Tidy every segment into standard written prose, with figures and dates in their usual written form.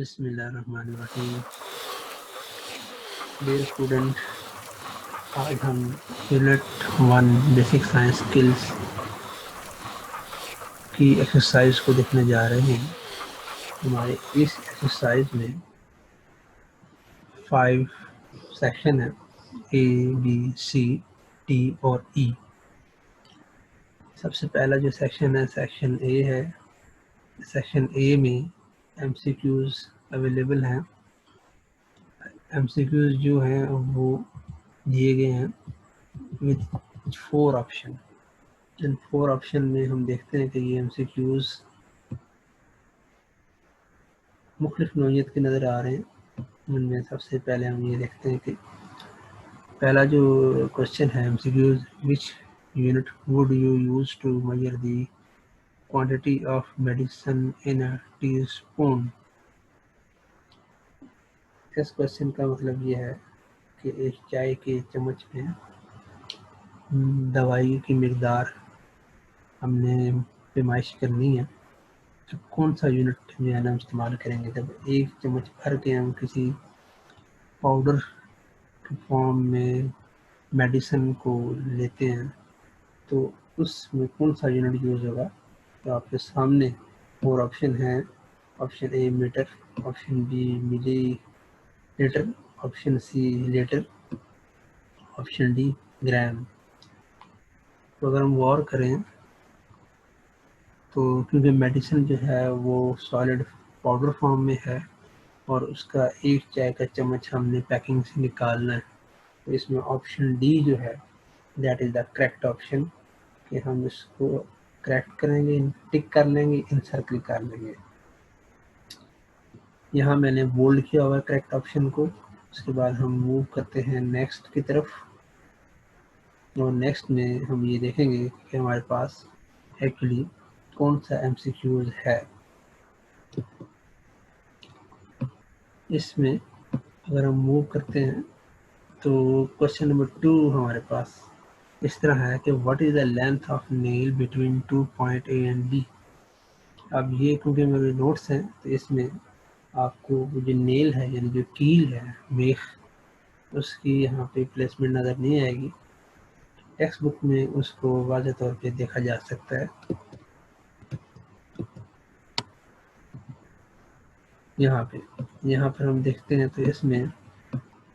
بسم اللہ الرحمن الرحیم. ڈیئر اسٹوڈنٹ، آج ہم یونٹ 1 بیسک سائنس اسکلس کی ایکسرسائز کو دیکھنے جا رہے ہیں. ہمارے اس ایکسرسائز میں 5 سیکشن ہیں: اے، بی، سی، ٹی اور ای. سب سے پہلا جو سیکشن ہے سیکشن اے ہے. سیکشن اے میں ایم سی کیوز اویلیبل ہیں. ایم سی کیوز جو ہیں وہ دیے گئے ہیں with 4 آپشن. ان 4 آپشن میں ہم دیکھتے ہیں کہ یہ ایم سی کیوز مختلف نوعیت کے نظر آ رہے ہیں. ان میں سب سے پہلے ہم یہ دیکھتے ہیں کہ پہلا جو کوشچن ہے M C Qs: which unit would you use to measure the quantity of medicine in a teaspoon. اس کوشچن کا مطلب یہ ہے کہ ایک چائے کے چمچ میں دوائی کی مقدار ہم نے پیمائش کرنی ہے. تو کون سا یونٹ جو ہے نا ہم استعمال کریں گے؟ جب ایک چمچ بھر کے ہم کسی پاؤڈر کے فارم میں میڈیسن کو لیتے ہیں تو اس میں کون سا یونٹ یوز ہوگا؟ تو آپ کے سامنے 4 آپشن ہیں. Option A metre, option B millilitre, option C litre, option D gram. تو اگر ہم غور کریں تو کیونکہ میڈیسن جو ہے وہ سالڈ پاؤڈر فارم میں ہے اور اس کا ایک چائے کا چمچ ہم نے پیکنگ سے نکالنا ہے، تو اس میں آپشن ڈی جو ہے that is the correct option کہ ہم اس کو کریکٹ کریں گے، ٹک کر لیں گے، انسرکل کر لیں گے. یہاں میں نے بولڈ کیا ہوا ہے کریکٹ آپشن کو. اس کے بعد ہم موو کرتے ہیں نیکسٹ کی طرف، اور نیکسٹ میں ہم یہ دیکھیں گے کہ ہمارے پاس ایکچولی کون سا ایم سی کیوز ہے. اس میں اگر ہم موو کرتے ہیں تو کوشچن نمبر 2 ہمارے پاس اس طرح ہے کہ what is the length of nail between 2 point A and B. اب یہ کیونکہ میرے نوٹس ہیں تو اس میں آپ کو جو نیل ہے یعنی جو کیل ہے میخ، اس کی یہاں پہ پلیسمنٹ نظر نہیں آئے گی. ٹیکسٹ بک میں اس کو واضح طور پہ دیکھا جا سکتا ہے. یہاں پر ہم دیکھتے ہیں تو اس میں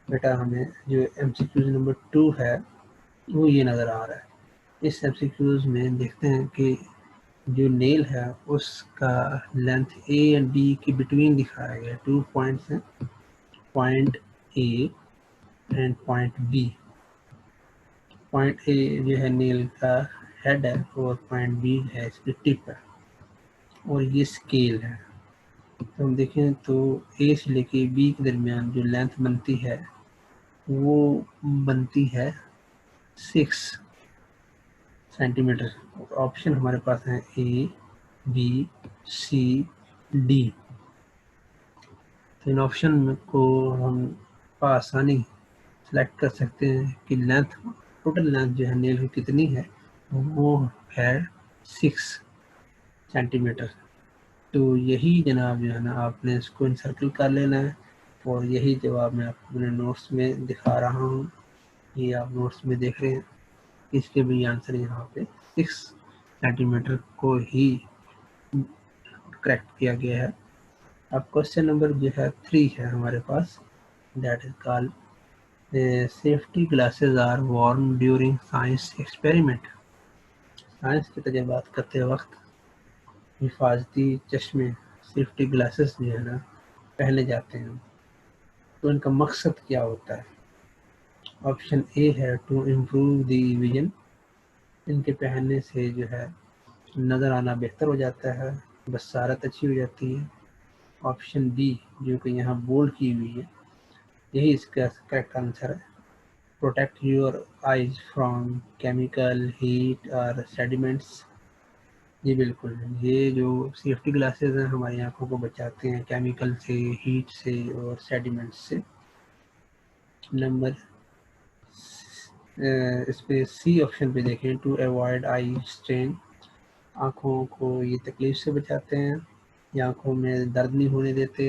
بیٹا ہمیں جو ایم سی کیوز نمبر 2 ہے وہ یہ نظر آ رہا ہے. اس ایم سی کیوز میں دیکھتے ہیں کہ جو نیل ہے اس کا لینتھ اے اینڈ بی کے بٹوین دکھایا گیا ہے. 2 پوائنٹس ہیں، point A and point B. Point A جو ہے نیل کا ہیڈ ہے اور پوائنٹ بی ہے اس کی ٹپ ہے، اور یہ اسکیل ہے. تو ہم دیکھیں تو اے سے لے کے بی کے درمیان جو لینتھ بنتی ہے وہ بنتی ہے 6 سینٹی میٹر. آپشن ہمارے پاس ہیں اے، بی، سی، ڈی. تو ان آپشن کو ہم بآسانی سلیکٹ کر سکتے ہیں کہ لینتھ، ٹوٹل لینتھ جو ہے نیل کی کتنی ہے، وہ ہے 6 سینٹی میٹر. تو یہی جناب جو ہے نا آپ نے اس کو انسرکل کر لینا ہے، اور یہی جواب میں آپ کو اپنے نوٹس میں دکھا رہا ہوں. یہ آپ نوٹس میں دیکھ رہے ہیں، اس کے بھی آنسر یہاں پہ 6 سینٹی میٹر کو ہی کریکٹ کیا گیا ہے. اب کوشچن نمبر جو ہے 3 ہے ہمارے پاس، that is call safety glasses are worn during science experiment. Science کے تجربات کرتے وقت حفاظتی چشمے، سیفٹی گلاسز جو ہے نا پہنے جاتے ہیں، تو ان کا مقصد کیا ہوتا ہے؟ آپشن اے ہے ٹو امپروو دی ویژن، ان کے پہننے سے جو ہے نظر آنا بہتر ہو جاتا ہے، بصارت اچھی ہو جاتی ہے. آپشن بی جو کہ یہاں بولڈ کی ہوئی ہے، یہی اس کا کریکٹ آنسر ہے. Protect your eyes from chemical, heat اور سیڈیمنٹس. جی بالکل، یہ جو سیفٹی گلاسز ہیں ہماری آنکھوں کو بچاتے ہیں کیمیکل سے، ہیٹ سے اور سیڈیمنٹس سے. نمبر اس پہ سی آپشن پہ دیکھیں، ٹو ایوائڈ آئی اسٹرین، آنکھوں کو یہ تکلیف سے بچاتے ہیں، یہ آنکھوں میں درد نہیں ہونے دیتے،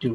2।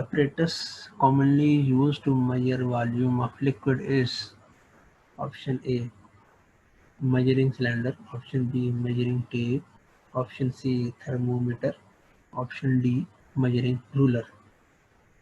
apparatus commonly used to measure volume of liquid is option A measuring cylinder, option B measuring tape, option C thermometer, option D measuring ruler।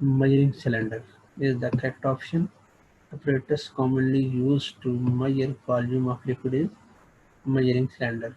measuring cylinder is the correct option। Apparatus commonly used to measure volume of liquid is measuring cylinder।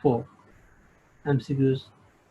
4, MCQs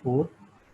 4।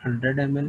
100 ml,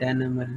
10 ml,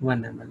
1 ml।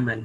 ml।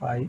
5,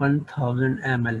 1000 ml,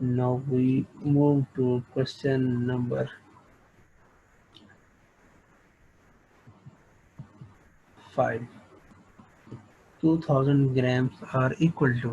Now we move to question number 5। 2000 grams are equal to,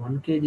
1 kg,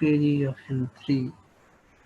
kg,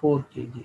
4 kg।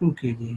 2 kg,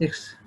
6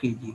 kg,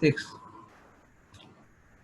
6,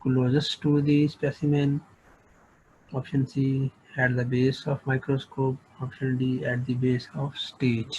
closest to the specimen, option C at the base of microscope, option D at the base of stage।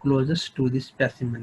closest to the specimen।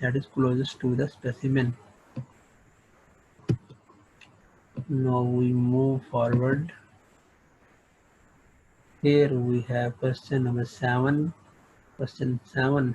that is closest to the specimen. Now we move forward. Here we have question number 7. Question 7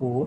4।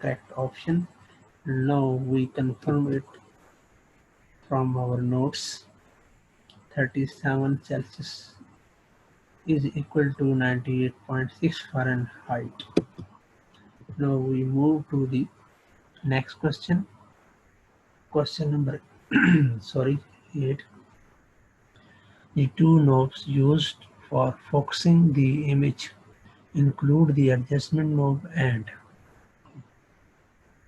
correct option. Now we confirm it from our notes. 37 Celsius is equal to 98.6 Fahrenheit. Now we move to the next question. Question number 8. The two knobs used for focusing the image include the adjustment knob and.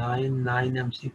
9 MCQ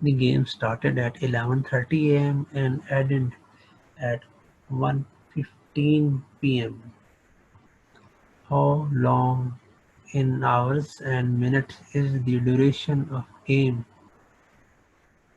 The game started at 11:30 a.m. and ended at 1:15 p.m. How long in hours and minutes is the duration of game?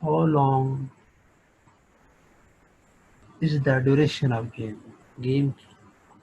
How long is the duration of game?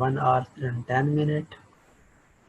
1 hour and 10 minutes,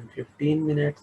and 15 minutes,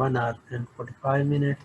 1 hour and 45 minutes,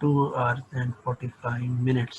2 hours and 45 minutes।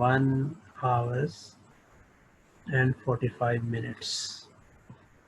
1 hours and 45 minutes।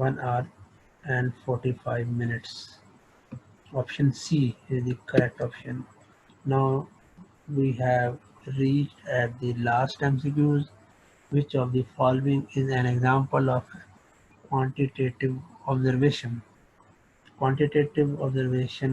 1 hour and 45 minutes। Option C is the correct option. Now we have reached at the last MCQs. Which of the following is an example of quantitative observation? Quantitative observation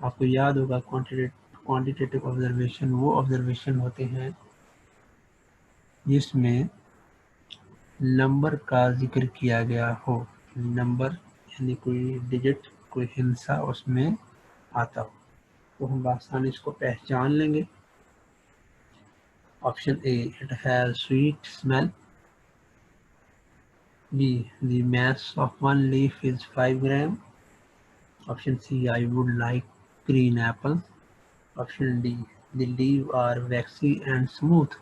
آپ کو یاد ہوگا quantitative observation وہ observation ہوتے ہیں جس میں number کا ذکر کیا گیا ہو، نمبر یعنی کوئی ڈیجٹ، کوئی ہندسہ اس میں آتا ہو، تو ہم بآسانی اس کو پہچان لیں گے۔ Option A, it has sweet smell. B, the mass of one leaf is 5 grams. Option C, I would like green apples. Option D, the leaves are waxy and smooth.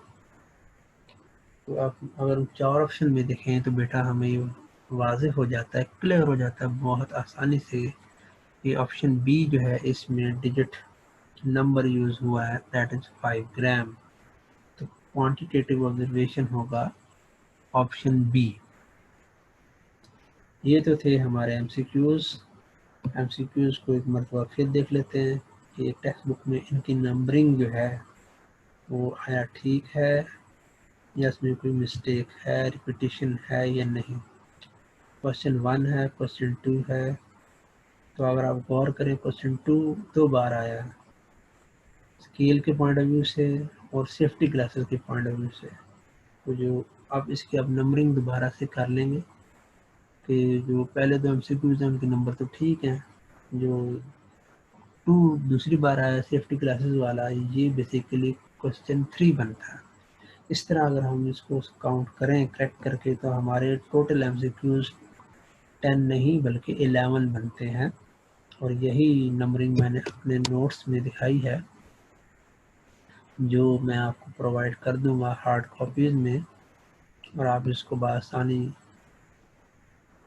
تو آپ اگر چار آپشن میں دیکھیں تو بیٹا ہمیں یہ واضح ہو جاتا ہے، کلیئر ہو جاتا ہے بہت آسانی سے کہ آپشن بی جو ہے اس میں ڈیجٹ نمبر یوز ہوا ہے، دیٹ از 5 گرام۔ تو کوانٹیٹیو آبزرویشن ہوگا آپشن بی۔ یہ تو تھے ہمارے ایم سی کیوز کو ایک مرتبہ پھر دیکھ لیتے ہیں کہ ٹیکسٹ بک میں ان کی نمبرنگ جو ہے وہ آیا ٹھیک ہے یا اس میں کوئی مسٹیک ہے، ریپیٹیشن ہے یا نہیں۔ کوشچن 1 ہے، کوشچن 2 ہے، تو اگر آپ غور کریں کوشچن 2 دو بار آیا ہے، اسکیل کے پوائنٹ آف ویو سے اور سیفٹی گلاسز کے پوائنٹ آف ویو سے۔ تو جو اب اس کی اب نمبرنگ دوبارہ سے کر لیں گے کہ جو پہلے دو ایم سی کیوز ہیں ان کے نمبر تو ٹھیک ہیں، جو 2 دوسری بار آیا سیفٹی کلاسز والا یہ بیسیکلی کوشچن 3 بنتا ہے۔ اس طرح اگر ہم اس کو کاؤنٹ کریں کریکٹ کر کے تو ہمارے ٹوٹل ایم سی کیوز 10 نہیں بلکہ 11 بنتے ہیں، اور یہی نمبرنگ میں نے اپنے نوٹس میں دکھائی ہے جو میں آپ کو پرووائڈ کر دوں گا ہارڈ کاپیز میں، اور آپ اس کو بآسانی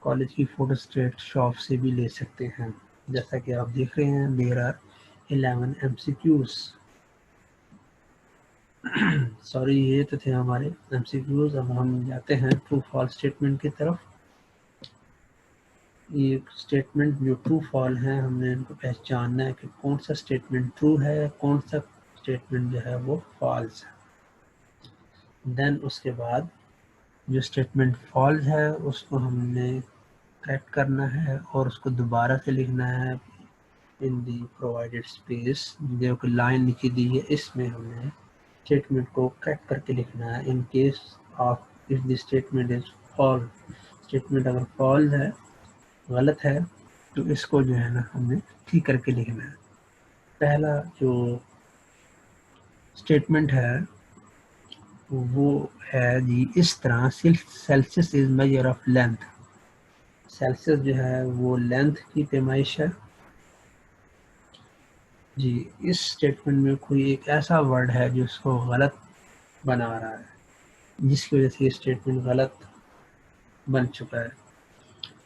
کالج کی فوٹو اسٹیٹ شاپ سے بھی لے سکتے ہیں۔ جیسا کہ آپ دیکھ رہے ہیں there are 11 M C Qs. Sorry, یہ تو تھے ہمارے ایم سی کیوز۔ اب ہم جاتے ہیں ٹرو فالس اسٹیٹمنٹ کی طرف۔ یہ اسٹیٹمنٹ جو ٹرو فال ہیں ہم نے ان کو پہچاننا ہے کہ کون سا اسٹیٹمنٹ ٹرو ہے، کون سا اسٹیٹمنٹ جو ہے وہ فالس ہے۔ دین اس کے بعد جو اسٹیٹمنٹ فالس ہے اس کو ہم نے کریکٹ کرنا ہے اور اس کو دوبارہ سے لکھنا ہے ان دی پرووائڈیڈ اسپیس، جو کہ لائن لکھی دی ہے اس میں ہم نے اسٹیٹمنٹ کو کریکٹ کر کے لکھنا ہے۔ In case of if the statement is false, statement اگر فالس ہے، غلط ہے، تو اس کو جو ہے نا ہم نے ٹھیک کر کے لکھنا ہے۔ پہلا جو اسٹیٹمنٹ ہے وہ ہے جی اس طرح Celsius is measure of length. Celsius جو ہے وہ لینتھ کی پیمائش ہے۔ جی اس اسٹیٹمنٹ میں کوئی ایک ایسا ورڈ ہے جو اس کو غلط بنا رہا ہے، جس کی وجہ سے یہ اسٹیٹمنٹ غلط بن چکا ہے۔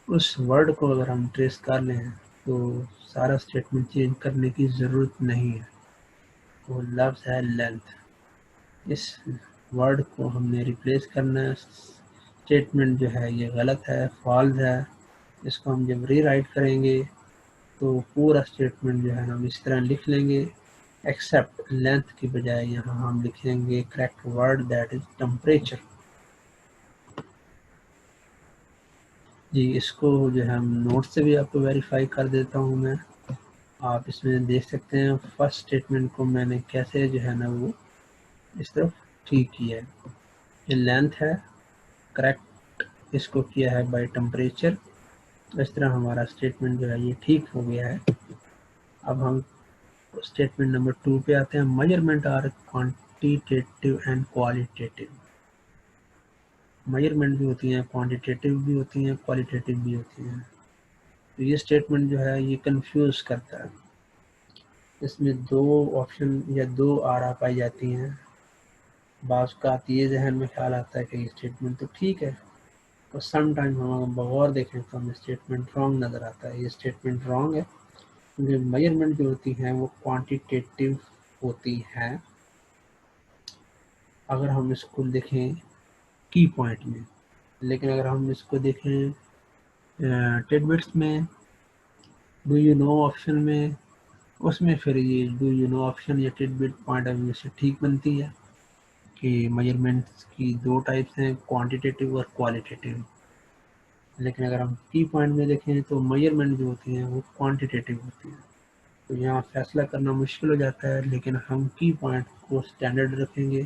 اس ورڈ کو اگر ہم ٹریس کر لیں تو سارا اسٹیٹمنٹ چینج کرنے کی ضرورت نہیں ہے۔ وہ لفظ ہے لینتھ، اس ورڈ کو ہم نے ریپلیس کرنا ہے۔ اسٹیٹمنٹ جو ہے یہ غلط ہے، فالس ہے، اس کو ہم جب ری رائٹ کریں گے تو پورا اسٹیٹمنٹ جو ہے ہم اس طرح لکھ لیں گے، ایکسیپٹ لینتھ کی بجائے یہاں ہم لکھیں گے correct word that is temperature. جی اس کو جو ہے ہم نوٹ سے بھی آپ کو ویریفائی کر دیتا ہوں میں، آپ اس میں دیکھ سکتے ہیں فرسٹ اسٹیٹمنٹ کو میں نے کیسے جو ہے نا وہ اس طرف ٹھیک کیا ہے۔ یہ لینتھ ہے، کریکٹ اس کو کیا ہے بائی ٹمپریچر۔ اس طرح ہمارا اسٹیٹمنٹ جو ہے یہ ٹھیک ہو گیا ہے۔ اب ہم اسٹیٹمنٹ نمبر 2 پہ آتے ہیں۔ Measurement are quantitative and qualitative. Measurement بھی ہوتی ہیں، کوانٹیٹیو بھی ہوتی ہیں، کوالیٹیٹیو بھی ہوتی ہیں۔ تو یہ اسٹیٹمنٹ جو ہے یہ کنفیوز کرتا ہے۔ اس میں دو آپشن یا دو آرا پائی جاتی ہیں۔ بعض کا یہ ذہن میں خیال آتا ہے کہ یہ اسٹیٹمنٹ تو ٹھیک ہے، اور سم ٹائم ہم بغور دیکھیں تو ہمیں اسٹیٹمنٹ رانگ نظر آتا ہے۔ یہ اسٹیٹمنٹ رانگ ہے کیونکہ میجرمنٹ جو ہوتی ہیں وہ کوانٹیٹیو ہوتی ہیں اگر ہم اس کو دیکھیں کی پوائنٹ میں، لیکن اگر ہم اس کو دیکھیں ٹیڈ بٹس میں، ڈو یو نو آپشن میں، اس میں پھر یہ ڈو یو نو آپشن یا ٹیڈ بٹ پوائنٹ آف ویو سے ٹھیک بنتی ہے کہ میجرمنٹس کی دو ٹائپس ہیں، کوانٹیٹیو اور کوالیٹیٹیو۔ لیکن اگر ہم کی پوائنٹ میں دیکھیں تو میجرمنٹ جو ہوتی ہیں وہ کوانٹیٹیو ہوتی ہیں۔ تو یہاں فیصلہ کرنا مشکل ہو جاتا ہے، لیکن ہم کی پوائنٹ کو اسٹینڈرڈ رکھیں گے.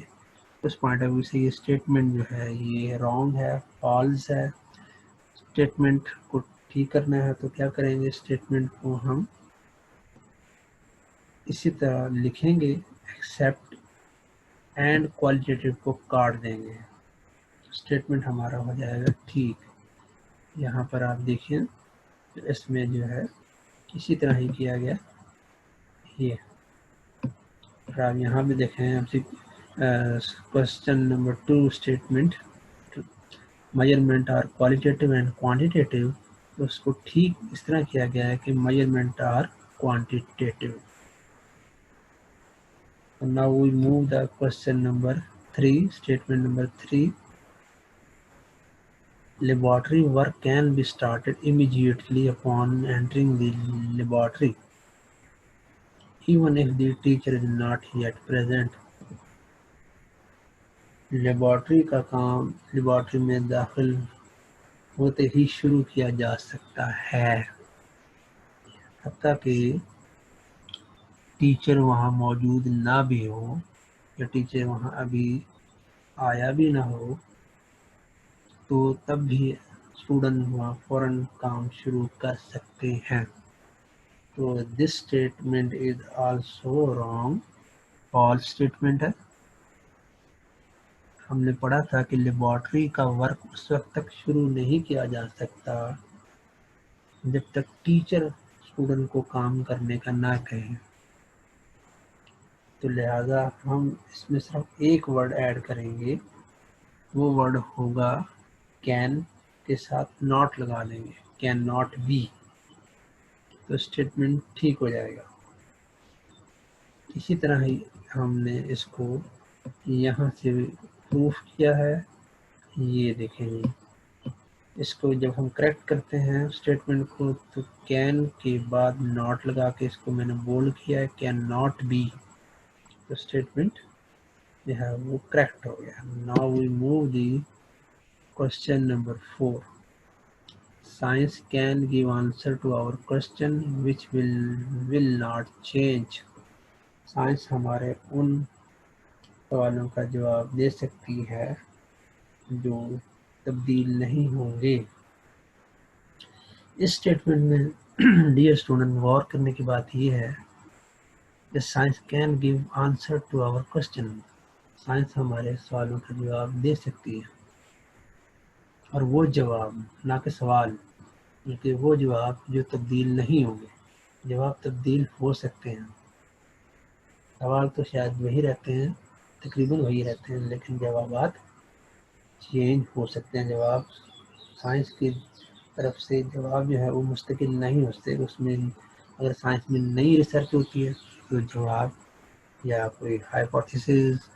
اس پوائنٹ آف ویو سے یہ اسٹیٹمنٹ جو ہے یہ رانگ ہے، فالس ہے. اسٹیٹمنٹ کو ٹھیک کرنا ہے تو کیا کریں گے، اسٹیٹمنٹ کو ہم اسی طرح لکھیں گے، ایکسیپٹ اینڈ کوالٹیٹیو کو کاٹ دیں گے، اسٹیٹمنٹ ہمارا ہو جائے گا ٹھیک. یہاں پر آپ دیکھیں اس میں جو ہے اسی طرح ہی کیا گیا. یہ اور آپ یہاں بھی دیکھیں آپ سے question number 2 statement measurement are qualitative and quantitative, اس کو ٹھیک اس طرح کیا گیا ہے کہ measurement are quantitative. Now we move the question number 3, statement number 3. Laboratory work can be started immediately upon entering the laboratory, even if the teacher is not yet present. Laboratory کا کام لیبارٹری میں داخل ہوتے ہی شروع کیا جا سکتا ہے، حتیٰ کہ ٹیچر وہاں موجود نہ بھی ہو یا ٹیچر وہاں ابھی آیا بھی نہ ہو، تو تب بھی اسٹوڈنٹ وہاں فوراً کام شروع کر سکتے ہیں. تو this statement is also wrong, false statement ہے. ہم نے پڑھا تھا کہ لیبارٹری کا ورک اس وقت تک شروع نہیں کیا جا سکتا جب تک ٹیچر اسٹوڈنٹ کو کام کرنے کا نہ کہیں. تو لہذا ہم اس میں صرف ایک ورڈ ایڈ کریں گے، وہ ورڈ ہوگا کین کے ساتھ ناٹ لگا لیں گے، کین ناٹ بی، تو اسٹیٹمنٹ ٹھیک ہو جائے گا. اسی طرح ہی ہم نے اس کو یہاں سے پروف کیا ہے. یہ دیکھیں جی، اس کو جب ہم کریکٹ کرتے ہیں اسٹیٹمنٹ کو تو کین کے بعد ناٹ لگا کے اس کو میں نے بولڈ کیا ہے، کین ناٹ بی، تو اسٹیٹمنٹ جو ہے وہ کریکٹ ہو گیا. Now we move the question number 4. Science can give answer to our question which will not change. Science ہمارے ان سوالوں کا جواب دے سکتی ہے جو تبدیل نہیں ہوں گے. اس اسٹیٹمنٹ میں ڈیئر اسٹوڈنٹ غور کرنے کی بات یہ ہے کہ science can give answer to our question, science ہمارے سوالوں کا جواب دے سکتی ہے، اور وہ جواب نہ کہ سوال، بلکہ وہ جواب جو تبدیل نہیں ہوں گے. جواب تبدیل ہو سکتے ہیں، سوال تو شاید وہی رہتے ہیں، تقریباً وہی رہتے ہیں، لیکن جوابات چینج ہو سکتے ہیں. جواب سائنس کی طرف سے جواب جو ہے وہ مستقل نہیں ہوتے، اس میں اگر سائنس میں نئی ریسرچ ہوتی ہے تو جواب یا کوئی ہائپوتھیسس،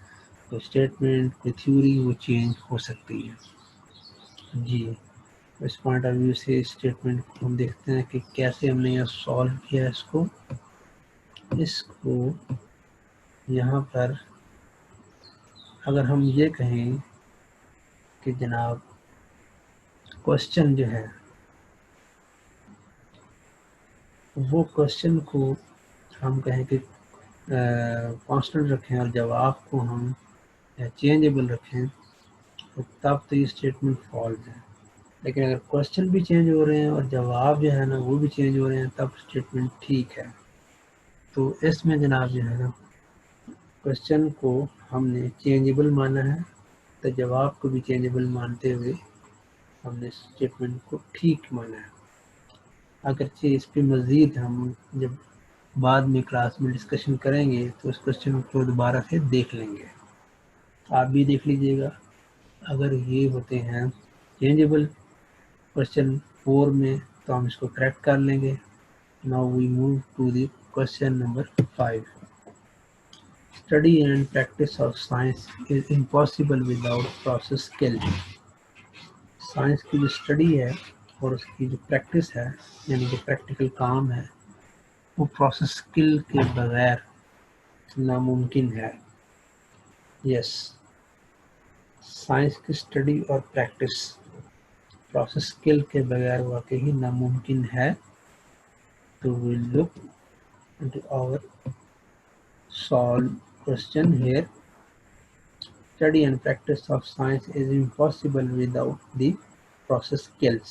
کوئی اسٹیٹمنٹ، کوئی تھیوری وہ چینج ہو سکتی ہے. جی اس پوائنٹ آف ویو سے اسٹیٹمنٹ کو ہم دیکھتے ہیں کہ کیسے ہم نے یہ سالو کیا اس کو یہاں پر اگر ہم یہ کہیں کہ جناب کوشچن جو ہے وہ کوشچن کو ہم کہیں کہ کانسٹنٹ رکھیں اور جواب کو ہم چینجیبل رکھیں تو تب تو یہ اسٹیٹمنٹ فالس ہے. لیکن اگر کوشچن بھی چینج ہو رہے ہیں اور جواب جو ہے نا وہ بھی چینج ہو رہے ہیں تب اسٹیٹمنٹ ٹھیک ہے. تو اس میں جناب جو ہے نا کوشچن کو ہم نے چینجیبل مانا ہے تو جواب کو بھی چینجیبل مانتے ہوئے ہم نے اسٹیٹمنٹ کو ٹھیک مانا ہے. اگرچہ اس پہ مزید ہم جب بعد میں کلاس میں ڈسکشن کریں گے تو اس کوشچن کو دوبارہ سے دیکھ لیں گے. آپ بھی دیکھ لیجئے گا. اگر یہ ہوتے ہیں چینجیبل کوشچن 4 میں تو ہم اس کو کریکٹ کر لیں گے. Now we move to the question number 5. Study and practice of science is impossible without process skill. Science کی جو اسٹڈی ہے اور اس کی جو پریکٹس ہے یعنی کہ پریکٹیکل کام ہے وہ پروسیس اسکل کے بغیر ناممکن ہے. یس، سائنس کی اسٹڈی اور پریکٹس پروسیس اسکل کے بغیر واقعی ناممکن ہے. تو وی لک into our solve question here. Study and practice of science is impossible without the process skills.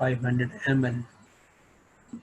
500 ml।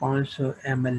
500 ml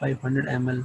500 ml,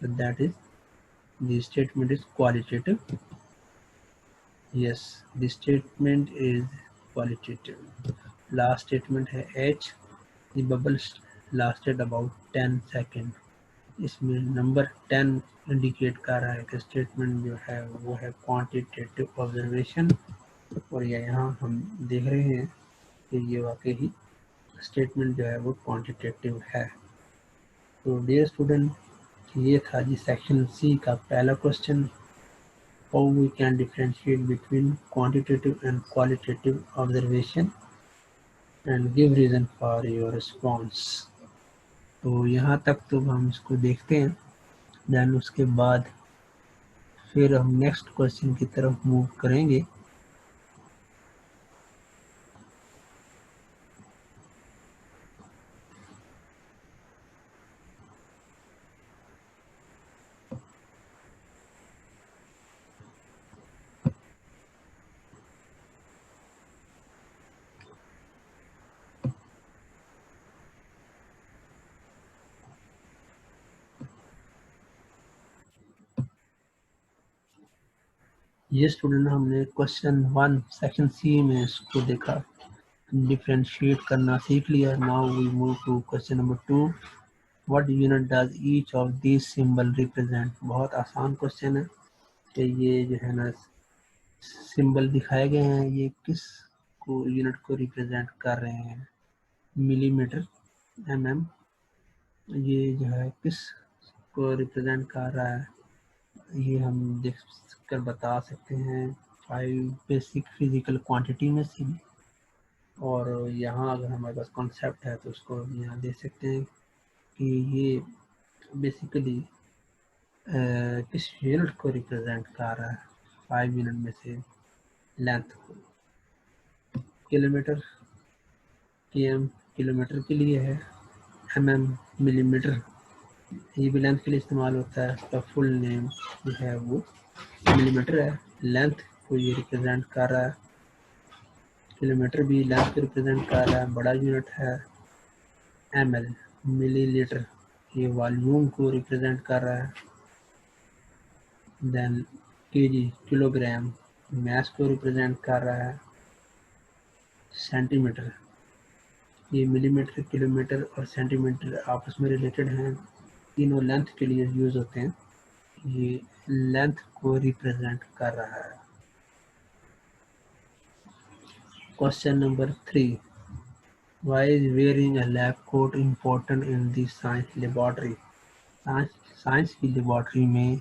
that is the statement is qualitative. Yes, the statement is qualitative. Last statement ہے H. The bubbles lasted about 10 seconds. اس میں number 10 indicate کر رہا ہے کہ statement جو ہے وہ ہے کوانٹیٹیو آبزرویشن، اور یہاں ہم دیکھ رہے ہیں کہ یہ واقعی اسٹیٹمنٹ جو ہے وہ کوانٹیٹیو ہے. تو ڈیئر اسٹوڈنٹ، یہ تھا جی سیکشن سی کا پہلا question, how we can differentiate between quantitative and qualitative observation and give reason for your response. تو یہاں تک تو ہم اس کو دیکھتے ہیں، دین اس کے بعد پھر ہم نیکسٹ کوشچن کی طرف موو کریں گے. یہ اسٹوڈنٹ ہم نے کوشچن 1 سیکشن سی میں اس کو دیکھا، ڈفرینشیٹ کرنا سیکھ لیا. Now we move to question number 2. What unit does each of these symbol represent؟ بہت آسان کوشچن ہے کہ یہ جو ہے نا سمبل دکھائے گئے ہیں یہ کس کو یونٹ کو ریپرزینٹ کر رہے ہیں. ملی میٹر، ایم ایم، یہ جو ہے کس کو ریپرزینٹ کر رہا ہے یہ ہم دیکھ کر بتا سکتے ہیں 5 بیسک فزیکل کوانٹٹی میں سے بھی. اور یہاں اگر ہمارے پاس کانسیپٹ ہے تو اس کو یہاں دیکھ سکتے ہیں کہ یہ بیسیکلی کس یونٹ کو ریپرزینٹ کر رہا ہے. 5 یونٹ میں سے لینتھ کو، کلو میٹر، کے ایم کلو میٹر کے لیے ہے، ایم ایم ملی میٹر، یہ بھی لینتھ کے لیے استعمال ہوتا ہے. اس کا فل نیم جو ہے وہ ملی میٹر ہے. لینتھ کو یہ ریپرزینٹ کر رہا ہے، کلو میٹر بھی لینتھ کو ریپرزینٹ کر رہا ہے. بڑا یونٹ ہے ایم ایل، ملی لیٹر، یہ والیوم کو ریپرزینٹ کر رہا ہے. دین کے جی، کلو گرام، میس کو ریپرزینٹ کر رہا ہے. سینٹی میٹر، یہ ملی میٹر، کلو میٹر اور سینٹی میٹر آپس میں ریلیٹڈ ہیں، تینوں لینتھ کے لیے یوز ہوتے ہیں. یہ لینتھ کو ریپرزینٹ کر رہا ہے. Question number 3. Why is wearing a lab coat important in the science laboratory؟ Science کی لیبارٹری میں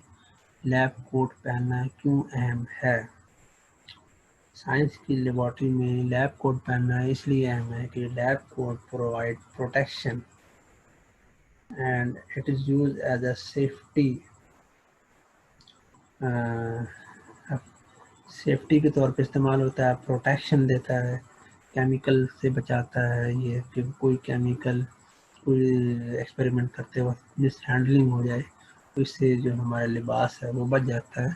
لیب کوٹ پہننا کیوں اہم ہے؟ سائنس کی لیبارٹری میں لیب کوٹ پہننا اس لیے اہم ہے کہ lab coat provide protection and it is use as a safety کے طور پہ استعمال ہوتا ہے، پروٹیکشن دیتا ہے، کیمیکل سے بچاتا ہے. یہ کہ کوئی کیمیکل کوئی ایکسپیریمنٹ کرتے وقت مس ہینڈلنگ ہو جائے تو اس سے جو ہمارا لباس ہے وہ بچ جاتا ہے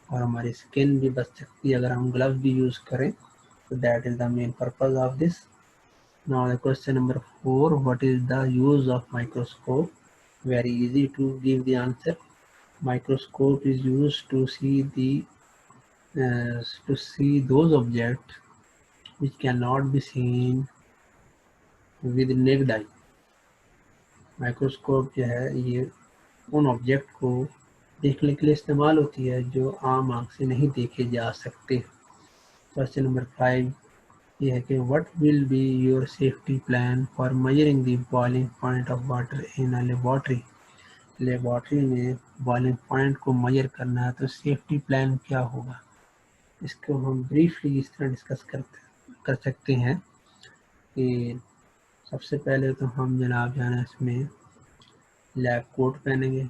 اور ہماری اسکن بھی بچ سکتی ہے اگر ہم گلوز بھی یوز کریں. تو that is the main purpose of this. Now the question number 4. What is the use of microscope? Very easy to give the answer. Microscope is used to see those objects which cannot be seen with naked eye. Microscope جو ہے یہ ان object کو دیکھنے کے لیے استعمال ہوتی ہے جو عام آنکھ سے نہیں دیکھے جا سکتے. کوشچن نمبر 5 یہ ہے کہ what will be your safety plan for measuring the boiling point of water in a laboratory؟ Laboratory میں بوائلنگ پوائنٹ کو میئر کرنا ہے تو سیفٹی پلان کیا ہوگا؟ اس کو ہم بریفلی اس طرح ڈسکس کر سکتے ہیں کہ سب سے پہلے تو ہم جناب جانا اس میں لیب کوٹ پہنیں گے،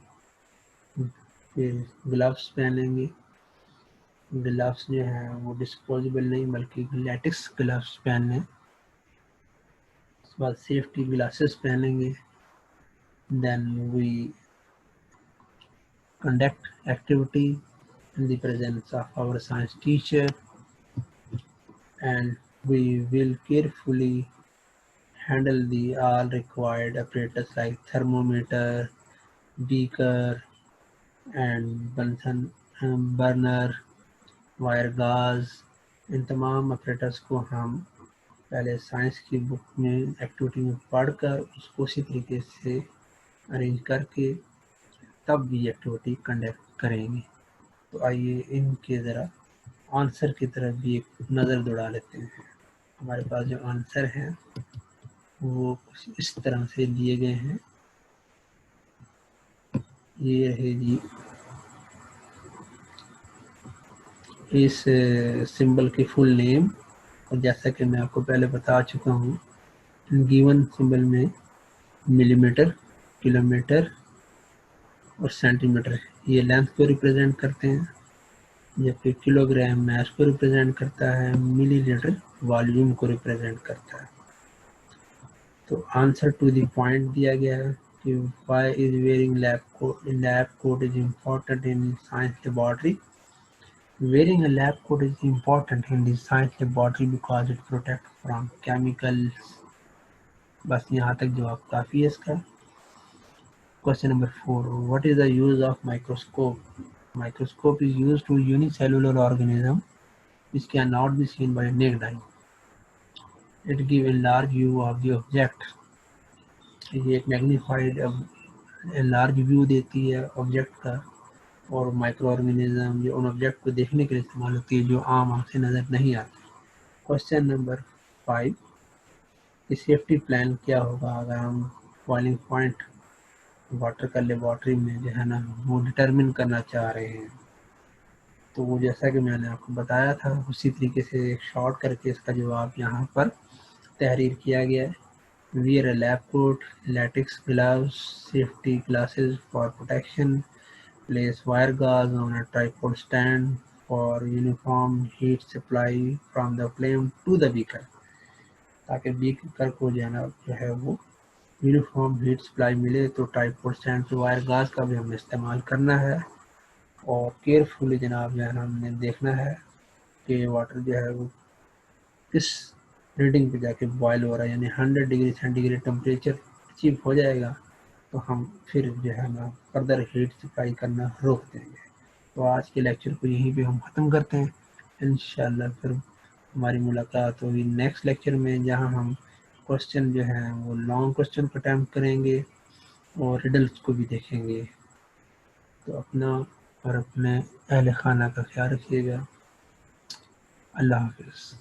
پھر گلوز پہنیں گے. گلوز جو ہیں وہ ڈسپوزیبل نہیں بلکہ لیٹکس گلوز پہنیں. اس کے بعد سیفٹی گلاسز پہنیں گے. Then we conduct activity in the presence of our science teacher and we will carefully handle the all required apparatus like thermometer, beaker and Bunsen burner, wire gauze ان تمام operators کو ہم پہلے science کی بک میں activity میں پڑھ کر اس کو اسی طریقے سے ارینج کر کے تب بھی ایکٹیویٹی کنڈکٹ کریں گے. تو آئیے ان کے ذرا آنسر کی طرف بھی ایک نظر دوڑا لیتے ہیں. ہمارے پاس جو آنسر ہیں وہ کچھ اس طرح سے دیے گئے ہیں. یہ رہے جی اس سمبل کی فل نیم، اور جیسا کہ میں آپ کو پہلے بتا چکا ہوں گیون سمبل میں ملی میٹر، کلو میٹر اور سینٹی میٹر یہ لینتھ کو ریپرزینٹ کرتے ہیں، جبکہ کلو گرام میس کو ریپرزینٹ کرتا ہے، ملی لیٹر والیوم کو ریپرزینٹ کرتا ہے. تو آنسر ٹو دی پوائنٹ دیا گیا ہے کہ why is wearing lab coat is important in science laboratory. Wearing a lab coat is important in the science laboratory because it protects from chemicals. بس یہاں تک جواب کافی ہے اس کا. Question number 4. What is the use of microscope? Microscope is used to unicellular organism which cannot be seen by naked eye. It gives a large view of the object. یہ ایک magnified large view دیتی ہے object کا، اور micro organism جو ان object کو دیکھنے کے لیے استعمال ہوتی ہے جو عام آنکھ سے نظر نہیں آتی. Question number 5. کہ سیفٹی پلان کیا ہوگا اگر ہم بوائلنگ پوائنٹ واٹر کا لیبارٹری میں جو ہے نا وہ ڈٹرمن کرنا چاہ رہے ہیں. تو وہ جیسا کہ میں نے آپ کو بتایا تھا اسی طریقے سے ایک شارٹ کر کے اس کا جواب یہاں پر تحریر کیا گیا ہے. Wear a lab coat, latex gloves, safety glasses for protection, place wire gauze on a tripod stand for uniform heat supply from the flame to the beaker. تاکہ بیکر کو جو ہے وہ یونیفارم ہیٹ سپلائی ملے. تو ٹرائپوڈ stand پہ wire گاز کا بھی ہمیں استعمال کرنا ہے، اور کیئرفلی جناب جو ہے نا ہم نے دیکھنا ہے کہ واٹر جو ہے وہ کس ریڈنگ پہ جا کے بوائل ہو رہا ہے، یعنی 100 degree centigrade temperature achieve ہو جائے گا تو ہم پھر جو ہے نا فردر ہیٹ سپلائی کرنا روک دیں گے. تو آج کے لیکچر کو یہیں پہ ہم ختم کرتے ہیں. انشاءاللہ پھر ہماری ملاقات ہوگی نیکسٹ لیکچر میں، جہاں ہم کوشچن جو ہیں وہ لانگ کوشچن کو اٹیمپٹ کریں گے اور ریڈلس کو بھی دیکھیں گے. تو اپنا اور اپنے اہل خانہ کا خیال رکھیے گا. اللہ حافظ.